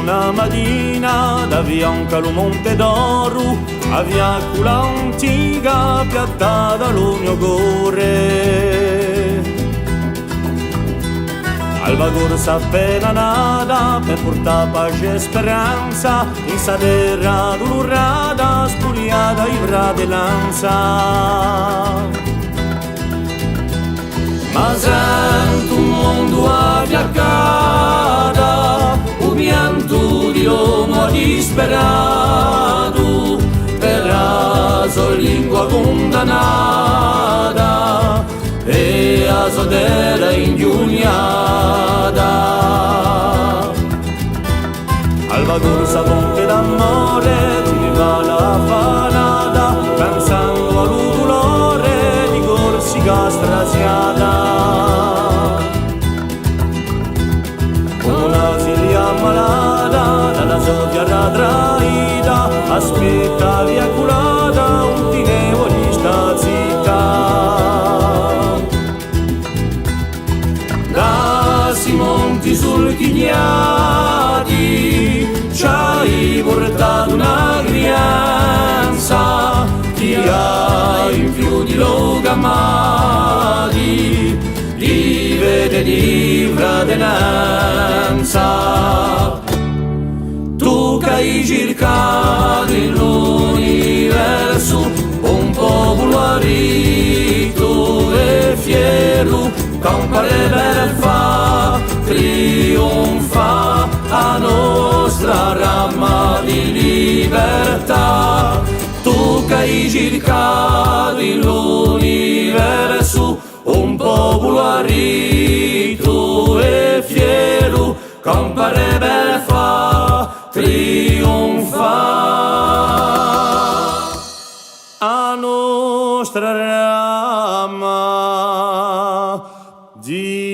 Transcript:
una mattina da Bianca lo Monte d'Oro avvia quella antica piattata lo mio cuore. Alba corsa appena nata per portare pace e speranza in sta terra dolorata spugliata in fratellanza. Ma sento un mondo avviacata, un pianto di uomo disperato per la sua lingua condannata e la sua terra ingiuniata. Alba corsa ponte d'amore, ti va la fanata, pensando al dolore di Corsica strasiata. Una figlia malata, dalla sua terra traita, aspetta via curata, un tinevo di sta zitta. Da si monti sul chignati, ci hai portato una crianza, ti hai in più di logamati, di vede di fratellanza. Tu che hai cercato nell'universo un popolo ricco e fiero, campare per fa trionfa a nostra rama di libertà. Tu che hai cercato nell'universo un popolo ricco e fiero, campare per fa trionfa a nostra rama di